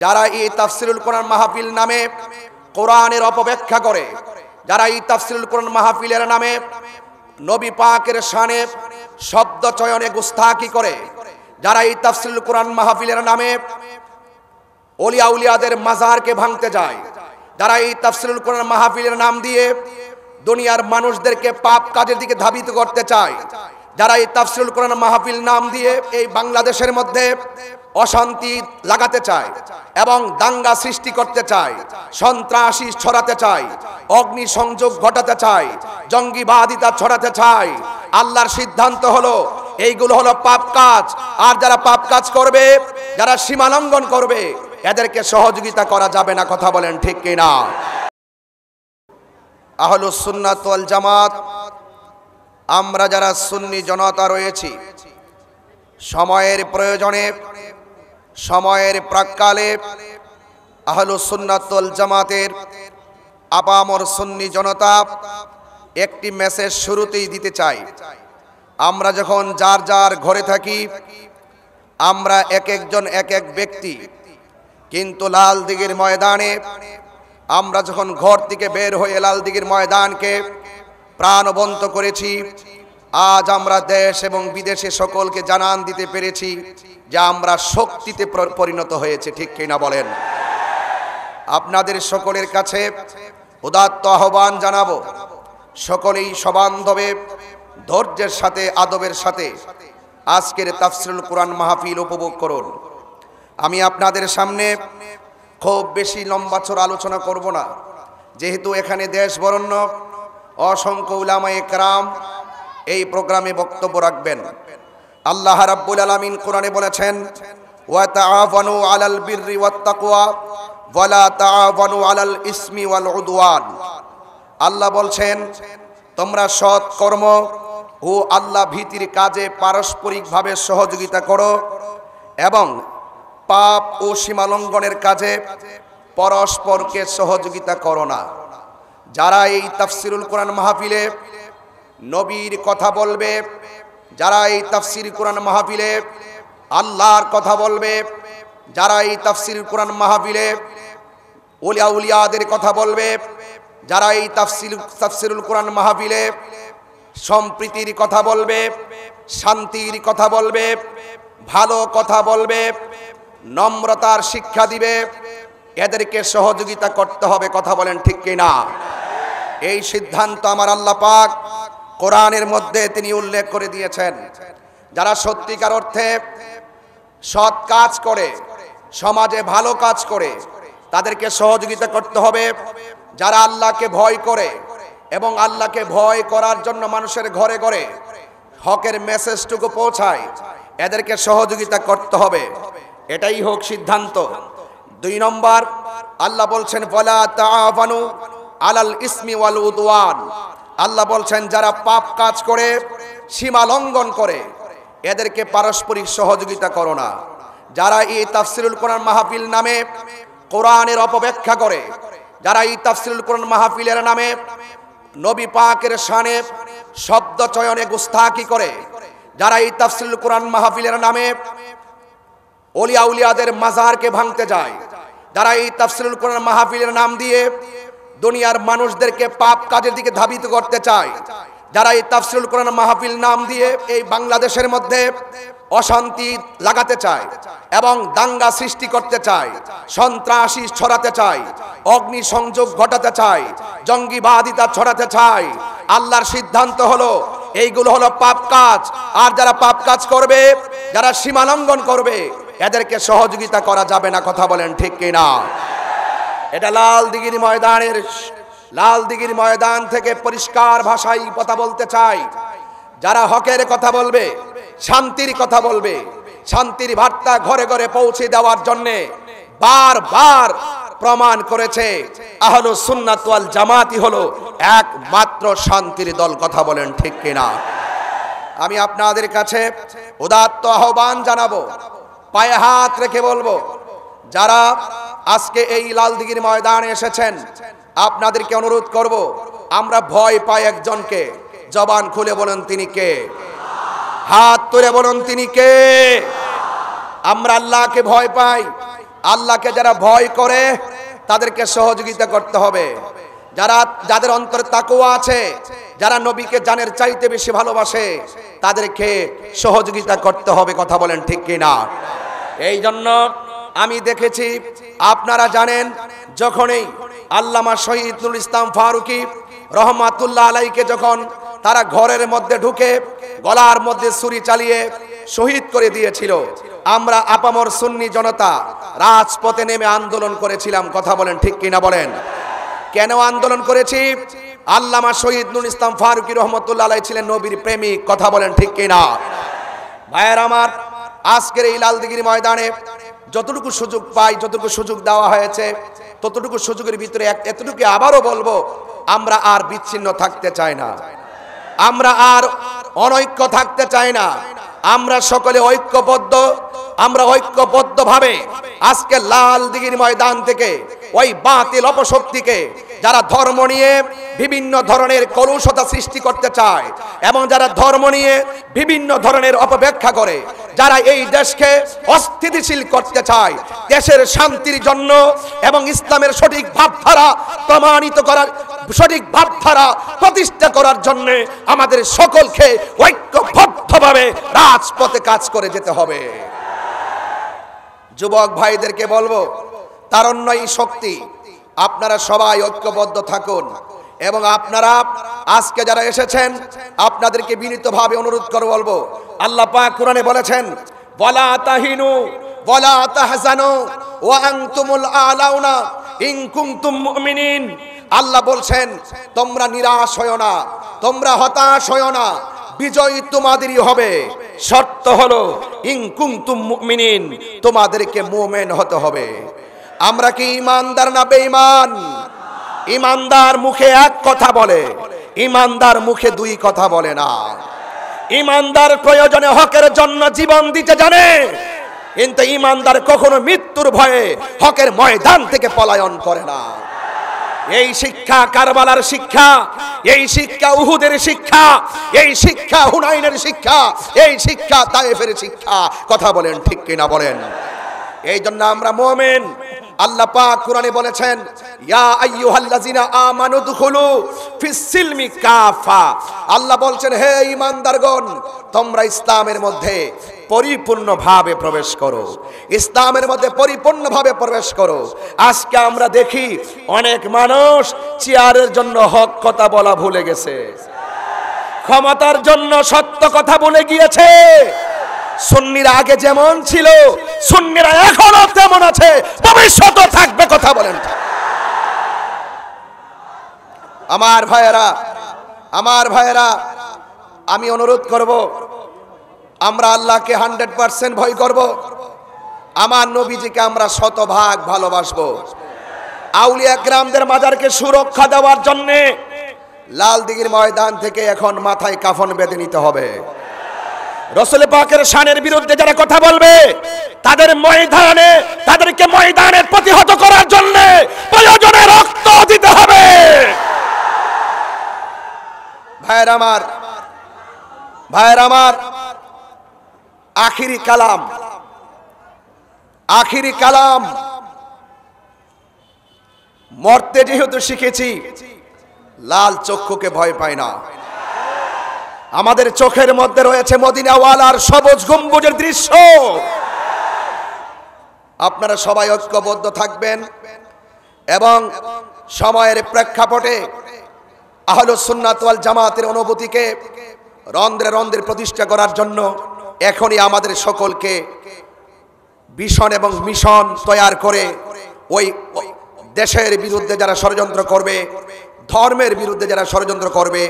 যারা এই তাফসিরুল কোরআন মাহফিল নামে কোরআনের অপব্যাখ্যা করে, যারা এই তাফসিরুল কোরআন মাহফিলের নামে নবী পাকের শানে শব্দ চয়নে গুস্তাখি করে, যারা এই তাফসিরুল কোরআন মাহফিলের নামে ওলিয়া উলিয়াদের মাজারকে ভাঙতে যায়, যারা এই তাফসিরুল কোরআন মাহফিলের নাম দিয়ে দুনিয়ার মানুষদেরকে পাপ কাজের দিকে ধাবিত করতে চায়, যারা এই তাফসিরুল কোরআন মাহফিল নাম দিয়ে এই বাংলাদেশের মধ্যে অশান্তি লাগাতে চায় এবং দাঙ্গা সৃষ্টি করতে চায়, সন্ত্রাসী ছড়াতে চায়, অগ্নি সংযোগ ঘটাতে চায়, জঙ্গিবাদিতা ছড়াতে চায়, আল্লাহর সিদ্ধান্ত হলো এইগুলো হলো পাপ কাজ। আর যারা পাপ কাজ করবে, যারা সীমা লঙ্ঘন করবে, এদেরকে সহযোগিতা করা যাবে না। কথা বলেন ঠিক কিনা? আহলুস সুন্নাত ওয়াল জামাত, আমরা যারা সুন্নি জনতা রয়েছি, সময়ের প্রয়োজনে, সময়ের প্রাক্কালে আহলুস সুন্নাত ওয়াল জামাতের আপামর সুন্নি জনতা একটি মেসেজ শুরুতেই দিতে চাই। আমরা যখন যার যার ঘরে থাকি, আমরা এক একজন এক এক ব্যক্তি, কিন্তু লাল দিঘির ময়দানে আমরা যখন ঘর থেকে বের হয়ে লাল দিঘির ময়দানকে প্রাণবন্ত করেছি, আজ আমরা দেশ এবং বিদেশে সকলকে জানান দিতে পেরেছি যে আমরা শক্তিতে পরিণত হয়েছে। ঠিক কিনা বলেন? আপনাদের সকলের কাছে উদাত্ত আহ্বান জানাবো, সকলেই সবান্ধবে ধৈর্যের সাথে আদবের সাথে আজকের তাফসিরুল কোরআন মাহফিল উপভোগ করুন। আমি আপনাদের সামনে খুব বেশি লম্বা চড়া আলোচনা করব না, যেহেতু এখানে দেশ বরেণ্য অসংখ্য উলামায়ে কেরাম এই প্রোগ্রামে বক্তব্য রাখবেন। আল্লাহ রাব্বুল আলামিন কোরআনে বলেছেন, ওয়া তাআওয়ানু আলাল বিররি ওয়াত তাকওয়া ওয়া লা তাআওয়ানু আলাল ইসমি ওয়াল উদওয়ান। আল্লাহ বলছেন, তোমরা সৎ কর্ম ও আল্লাহ ভীতির কাজে পারস্পরিকভাবে সহযোগিতা করো এবং পাপ ও সীমালঙ্ঘনের কাজে পরস্পরকে সহযোগিতা করো না। যারা এই তাফসিরুল কোরআন মাহফিলে নবীর কথা বলবে, যারা এই তাফসির কোরআন মাহফিলে আল্লাহর কথা বলবে, যারা এই তাফসির কোরআন মাহফিলে ওলিয়া উলিয়াদের কথা বলবে, যারা এই তাফসিরুল কোরআন মাহফিলে সম্প্রীতির কথা বলবে, শান্তির কথা বলবে, ভালো কথা বলবে, নম্রতার শিক্ষা দিবে, এদেরকে সহযোগিতা করতে হবে। কথা বলেন ঠিক কিনা? এই সিদ্ধান্ত আমার আল্লাহ পাক কোরআনের মধ্যে তিনি উল্লেখ করে দিয়েছেন। যারা সত্যিকার অর্থে সৎ কাজ করে, সমাজে ভালো কাজ করে, তাদেরকে সহযোগিতা করতে হবে। যারা আল্লাহকে ভয় করে এবং আল্লাহকে ভয় করার জন্য মানুষের ঘরে ঘরে হকের মেসেজটুকু পৌঁছায়, এদেরকে সহযোগিতা করতে হবে। এটাই হোক সিদ্ধান্ত। 2 নম্বর, আল্লাহ বলছেন, ওয়ালা তাআওয়ানু আলাল ইসমি ওয়াল উদওয়ান। আল্লাহ বলছেন, যারা পাপ কাজ করে, সীমা লঙ্ঘন করে, এদেরকে পারস্পরিক সহযোগিতা করো না। যারা এই তাফসিরুল কোরআন মাহফিল নামে কোরআনের অপব্যাখ্যা করে, যারা এই তাফসিরুল কোরআন মাহফিলের নামে নবী পাকের শানে শব্দ চয়নে গুস্তাখি করে, যারা এই তাফসিরুল কোরআন মাহফিলের নামে ওলিয়া উলিয়াদের মাজারকে ভাঙতে যায়, যারা এই তাফসিরুল কোরআন মাহফিলের নাম দিয়ে দুনিয়ার মানুষদেরকে পাপ কাজের দিকে ধাবিত করতে চায়, যারা এই তাফসিরুল কোরআন মাহফিল নাম দিয়ে এই বাংলাদেশের মধ্যে অশান্তি লাগাতে চায় এবং দাঙ্গা সৃষ্টি করতে চায়, সন্ত্রাসী ছড়াতে চায়, অগ্নি সংযোগ ঘটাতে চায়, জঙ্গিবাদিতা ছড়াতে চায়, আল্লাহর সিদ্ধান্ত হলো এইগুলো হলো পাপ কাজ। আর যারা পাপ কাজ করবে, যারা সীমা লঙ্ঘন করবে, এদেরকে সহযোগিতা করা যাবে না। কথা বলেন ঠিক কিনা? এটা লাল দিঘির ময়দান থেকে পরিষ্কার ভাষায় কথা বলতে চাই। যারা হকের কথা বলবে, শান্তির কথা বলবে, শান্তির বার্তা ঘরে ঘরে পৌঁছে দেওয়ার জন্য বারবার প্রমাণ করেছে আহলুস সুন্নাত ওয়াল জামাতই হলো একমাত্র শান্তির দল। কথা বলেন ঠিক কিনা? আমি আপনাদের কাছে উদাত্ত আহ্বান জানাবো, পায়ে হাত রেখে বলবো, যারা আজকে এই লাল দিঘির ময়দানে এসেছেন, আপনাদেরকে অনুরোধ করব, আমরা ভয় পাই একজনকে। জবান খুলে বলেন তিনি কে? হাত তুলে বলুন তিনি কে? আমরা আল্লাহকে ভয় পাই, আল্লাহকে যারা ভয় করে তাদেরকে সহযোগিতা করতে হবে। যাদের অন্তরে তাকওয়া আছে, যারা নবীকে জানের চাইতে বেশি ভালোবাসে, তাদেরকে সহযোগিতা করতে হবে। কথা বলেন ঠিক কিনা? এই জন্য আমি দেখেছি, আপনারা জানেন, যখনই আল্লামা শহীদ নুরুল ইসলাম ফারুকী রহমাতুল্লাহ আলাইকে যখন তারা ঘরের মধ্যে ঢুকে গলার মধ্যে ছুরি চালিয়ে শহীদ করে দিয়েছিল, আমরা আপামর সুন্নি জনতা রাজপথে নেমে আন্দোলন করেছিলাম। কথা বলেন ঠিক কিনা বলেন? কেন আন্দোলন করেছি? আল্লামা শহীদ নুরুল ইসলাম ফারুকী রহমাতুল্লাহ আলাইহি ছিলেন নবীর প্রেমিক। কথা বলেন ঠিক কিনা? ভাইয়ের আমার, আজকের এই লালদিঘির ময়দানে যতটুকু সুযোগ পাই, যতটুকু সুযোগ দেওয়া হয়েছে, ততটুকু সুযোগের ভিতরে এতটুকু আবারও বলবো, আমরা আর বিচ্ছিন্ন থাকতে চাই না, আমরা আর অনৈক্য থাকতে চাই না। আমরা সকলে ঐক্যবদ্ধ, আমরা ঐক্যবদ্ধভাবে আজকে লালদিঘির ময়দান থেকে ওই বাতিল অপশক্তিকে, যারা ধর্ম নিয়ে বিভিন্ন ধরনের কলুষতা সৃষ্টি করতে চায় এবং যারা ধর্ম নিয়ে বিভিন্ন ধরনের অপব্যাখ্যা করে, যারা এই দেশকে অস্থিতিশীল করতে চায়, দেশের শান্তির জন্য এবং ইসলামের সঠিক ভাবধারা প্রমাণিত করার, সঠিক ভাবধারা প্রতিষ্ঠা করার জন্য আমাদের সকলকে ঐক্যবদ্ধভাবে রাজপথে কাজ করে যেতে হবে। যুবক ভাইদেরকে বলবো, তারুণ্যই শক্তি, আপনারা সবাই ঐক্যবদ্ধ থাকুন। এবং আপনারা আজকে যারা এসেছেন, আপনাদেরকে বিনীতভাবে অনুরোধ করে বলবো, আল্লাহ পাক কোরআনে বলেছেন, ওয়ালা তাহিনু ওয়ালা তাহজানু ওয়া আনতুমুল আলাউনা ইন কুনতুম মুমিনিন। আল্লাহ বলছেন, তোমরা নিরাশ হয়ো না, তোমরা হতাশ হয়ো না, বিজয় তোমাদেরই হবে। শর্ত হলো ইন কুনতুম মুমিনিন, তোমাদেরকে মুমিন হতে হবে। আমরা কি ঈমানদার না বেঈমান? ঈমানদার মুখে এক কথা বলে, ঈমানদার মুখে দুই কথা বলে না। ঈমানদার প্রয়োজনে হকের জন্য জীবন দিতে জানে, কিন্তু ঈমানদার কখনো মৃত্যুর ভয়ে হকের ময়দান থেকে পলায়ন করে না। এই শিক্ষা কারবালার শিক্ষা, এই শিক্ষা উহুদের শিক্ষা, এই শিক্ষা হুনাইনের শিক্ষা, এই শিক্ষা তায়েফের শিক্ষা। কথা বলেন ঠিক কিনা বলেন? এই জন্য আমরা মুমিন। আল্লাহ পাক কোরআনে বলেছেন, ইয়া আইয়ুহাল্লাযিনা আমানু দুখুলু ফিস সিলমি কাফা। আল্লাহ বলছেন, হে ঈমানদারগণ, তোমরা ইসলামের মধ্যে পরিপূর্ণভাবে প্রবেশ করো, ইসলামের মধ্যে পরিপূর্ণভাবে প্রবেশ করো। আজকে আমরা দেখি অনেক মানুষ চেয়ারের জন্য হক কথা বলা ভুলে গেছে, ক্ষমতার জন্য সত্য কথা ভুলে গিয়েছে। সুন্নিরা আগে যেমন ছিল, সুন্নিরা এখনো তেমন আছে, ভবিষ্যতেও থাকবে। কথা বলেন। আমার ভাইয়েরা, আমার ভাইয়েরা, আমি অনুরোধ করব, আমরা আল্লাহকে 100% ভয় করব, আমার নবীজিকে আমরা শতভাগ ভালোবাসবো। আউলিয়া কেরামদের মাজারকে সুরক্ষা দেওয়ার জন্য লালদিঘির ময়দান থেকে এখন মাথায় কাফন বেঁধে নিতে হবে। রাসূল পাকের শানের বিরুদ্ধে যারা কথা বলবে, তাদেরকে ময়দানে প্রতিহত করার জন্য প্রয়োজনে রক্ত দিতে হবে। ভাইয়ের আমার, ভাইয়ের আমার, আখিরি কালাম, আখিরি কালাম। মরতে যেহেতু শিখেছি, লাল চক্ষুকে ভয় পাই না। আমাদের চোখের মধ্যে রয়েছে মদিনাওয়ালার সবুজ গম্বুজের দৃশ্য। আপনারা সবাই ঐক্যবদ্ধ থাকবেন এবং সময়ের প্রেক্ষাপটে আহলুস সুন্নাত ওয়াল জামাতের অনুভূতিকে রন্ধ্রে রন্ধ্রে প্রতিষ্ঠা করার জন্য এখনই আমাদের সকলকে ভিশন এবং মিশন তৈরি করে ওই দেশের বিরুদ্ধে যারা ষড়যন্ত্র করবে, ধর্মের বিরুদ্ধে যারা ষড়যন্ত্র করবে,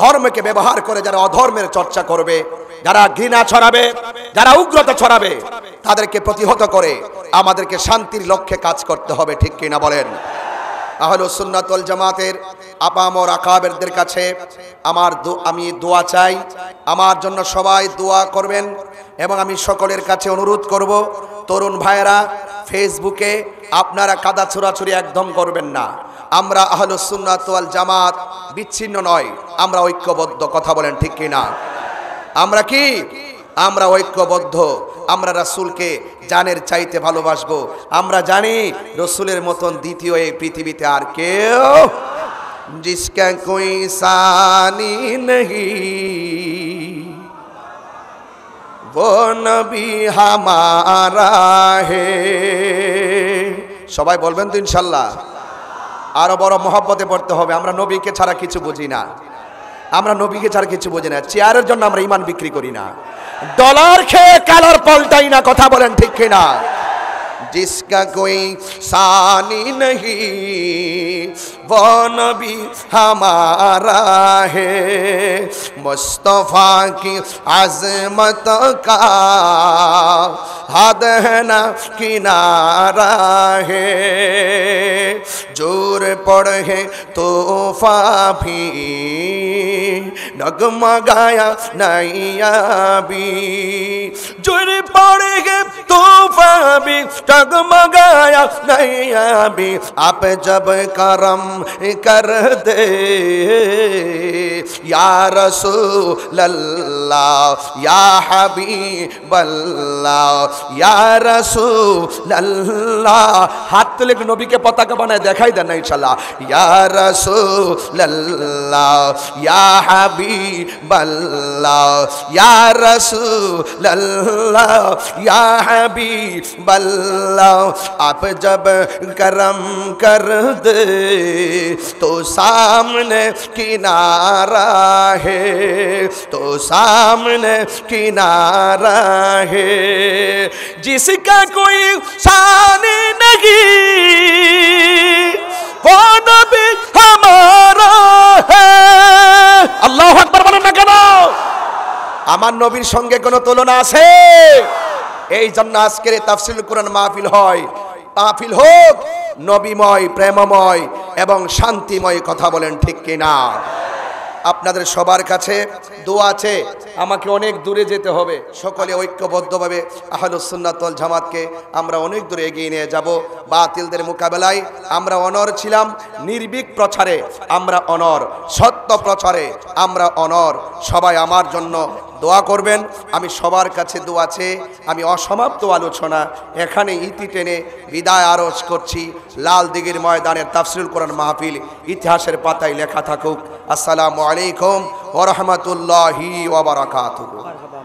ধর্মকে ব্যবহার করে যারা অধর্মের চর্চা করবে, যারা ঘৃণা ছড়াবে, যারা উগ্রতা ছড়াবে, তাদেরকে প্রতিহত করে আমাদেরকে শান্তির লক্ষ্যে কাজ করতে হবে। ঠিক কিনা বলেন? আহলুস সুন্নাত ওয়াল জামাতের আপামর আকাবেরদের কাছে আমি দোয়া চাই, আমার জন্য সবাই দোয়া করবেন। এবং আমি সকলের কাছে অনুরোধ করব, তরুণ ভাইয়েরা, ফেসবুকে আপনারা কাদা ছোড়াছুড়ি একদম করবেন না। আমরা আহলুস সুন্নাত ওয়াল জামাত বিচ্ছিন্ন নয়, আমরা ঐক্যবদ্ধ। কথা বলেন ঠিক কিনা? আমরা কি? আমরা ঐক্যবদ্ধ। আমরা রাসূলকে জানের চাইতে ভালোবাসবো। আমরা জানি রসুলের মতন দ্বিতীয় এই পৃথিবীতে আর কেউ, জিসকা কোই সানি নহি वो नबी हमारा है। সবাই বলবেন তো ইনশাল্লাহ। আরো বড় মহব্বতে পড়তে হবে। আমরা নবীকে ছাড়া কিছু বুঝি না, আমরা নবীকে ছাড়া কিছু বুঝি না। চেয়ারের জন্য আমরা ইমান বিক্রি করি না, ডলার খেয়ে কালার পাল্টাই না। কথা বলেন ঠিক কিনা? जिसका कोई सानी नहीं वो नबी हमारा है, मुस्तफा की अजमत का हद है ना किनारा है। जोर पड़े तूफा भी डगमगाया नैया भी, जोर पड़े तूफा भी डगमगाया नैया भी। आप जब करम कर दे या रसूल अल्लाह या हबीब अल्लाह या रसूल अल्लाह। हाथ तुले नबी के पताका बनाए देखाई देना इंशाल्लाह। या रसूल अल्लाह या हबीब अल्लाह या रसूल अल्लाह या हबीब अल्लाह। आप जब करम कर दे तो सामने किनारा है, तो सामने किनारा है। जिसका कोई सानी नहीं वो नबी हमारा है। আল্লাহু আকবার বলেন না কেন? আমার নবীর সঙ্গে কোনো তুলনা আছে? এই জন্য আজকের তাফসীরুল কুরআন মাহফিল হয়। মাহফিল হোক নবীময়, প্রেমময় এবং শান্তিময়। কথা বলেন ঠিক কিনা? আপনাদের সবার কাছে দোয়া আছে। আমাকে অনেক দূরে যেতে হবে। সকলে ঐক্যবদ্ধভাবে আহলুস সুন্নাত ওয়াল জামাতকে আমরা অনেক দূরে এগিয়ে নিয়ে যাব। বাতিলদের মোকাবেলায় আমরা অনর ছিলাম, নির্ভীক প্রচারে আমরা অনর, সত্য প্রচারে আমরা অনর। সবাই আমার জন্য দোয়া করবেন। আমি সবার কাছে দোয়া আছে। আমি অসমাপ্ত আলোচনা এখানে ইতি টেনে বিদায় আরজ করছি। লাল দিঘির ময়দানের তাফসীরুল কোরআন মাহফিল ইতিহাসের পাতায় লেখা থাকুক। আসসালামু আলাইকুম ওয়া রাহমাতুল্লাহি ওয়া বারাকাতুহু।